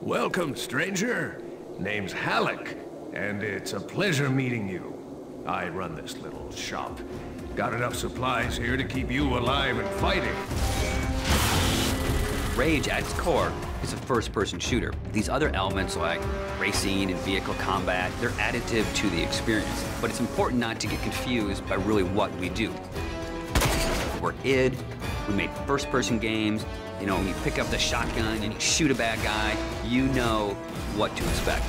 Welcome, stranger. Name's Halleck, and it's a pleasure meeting you. I run this little shop. Got enough supplies here to keep you alive and fighting. Rage, at its core, is a first-person shooter. These other elements like racing and vehicle combat, they're additive to the experience. But it's important not to get confused by really what we do. We're id, we make first-person games. You know, when you pick up the shotgun and you shoot a bad guy, you know what to expect.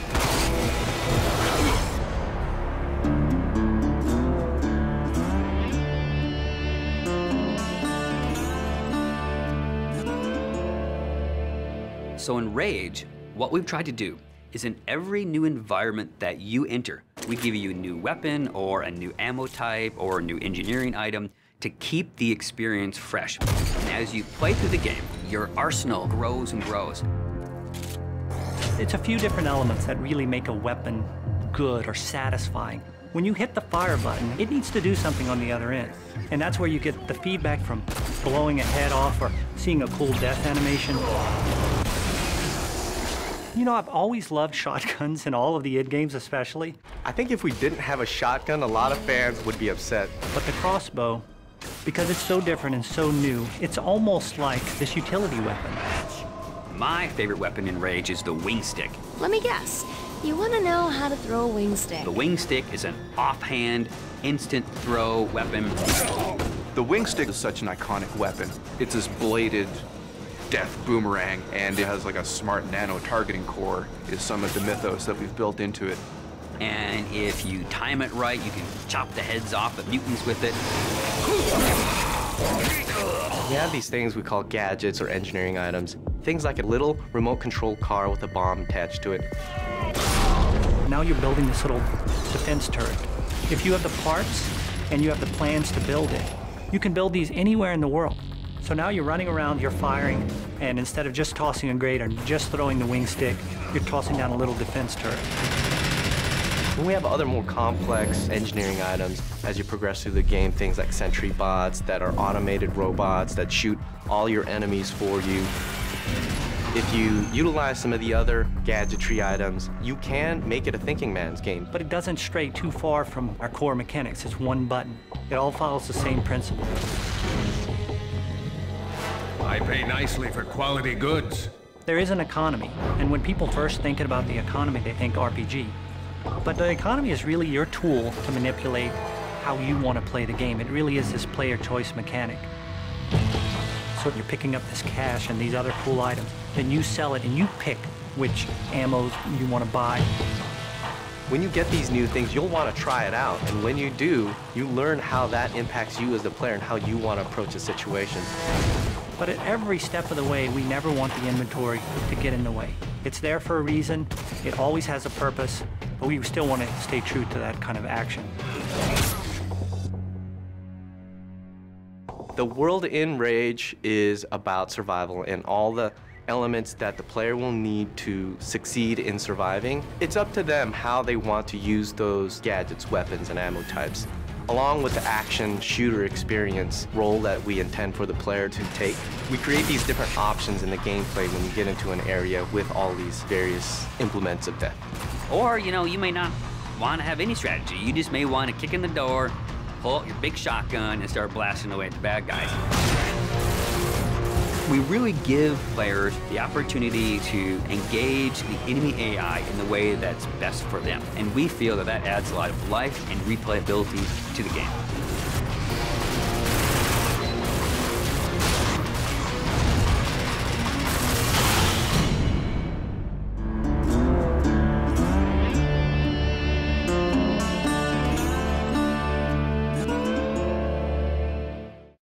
So in Rage, what we've tried to do is in every new environment that you enter, we give you a new weapon or a new ammo type or a new engineering item to keep the experience fresh. And as you play through the game, your arsenal grows and grows. It's a few different elements that really make a weapon good or satisfying. When you hit the fire button, it needs to do something on the other end. And that's where you get the feedback from blowing a head off or seeing a cool death animation. You know, I've always loved shotguns in all of the id games especially. I think if we didn't have a shotgun, a lot of fans would be upset. But the crossbow, because it's so different and so new, it's almost like this utility weapon. My favorite weapon in Rage is the wing stick. Let me guess. You want to know how to throw a wing stick. The wing stick is an offhand, instant throw weapon. The wing stick is such an iconic weapon. It's this bladed death boomerang, and it has like a smart nano targeting core is some of the mythos that we've built into it. And if you time it right, you can chop the heads off of mutants with it. We have these things we call gadgets or engineering items. Things like a little remote-controlled car with a bomb attached to it. Now you're building this little defense turret. If you have the parts and you have the plans to build it, you can build these anywhere in the world. So now you're running around, you're firing, and instead of just tossing a grate or just throwing the wing stick, you're tossing down a little defense turret. And we have other more complex engineering items as you progress through the game, things like sentry bots that are automated robots that shoot all your enemies for you. If you utilize some of the other gadgetry items, you can make it a thinking man's game. But it doesn't stray too far from our core mechanics. It's one button. It all follows the same principle. I pay nicely for quality goods. There is an economy, and when people first think about the economy, they think RPG. But the economy is really your tool to manipulate how you want to play the game. It really is this player choice mechanic. So you're picking up this cash and these other cool items, then you sell it and you pick which ammos you want to buy. When you get these new things, you'll want to try it out. And when you do, you learn how that impacts you as the player and how you want to approach a situation. But at every step of the way, we never want the inventory to get in the way. It's there for a reason, it always has a purpose, but we still want to stay true to that kind of action. The world in Rage is about survival and all the elements that the player will need to succeed in surviving. It's up to them how they want to use those gadgets, weapons, and ammo types. Along with the action shooter experience role that we intend for the player to take, we create these different options in the gameplay when you get into an area with all these various implements of death. Or, you know, you may not want to have any strategy. You just may want to kick in the door, pull out your big shotgun, and start blasting away at the bad guys. We really give players the opportunity to engage the enemy AI in the way that's best for them. And we feel that that adds a lot of life and replayability to the game.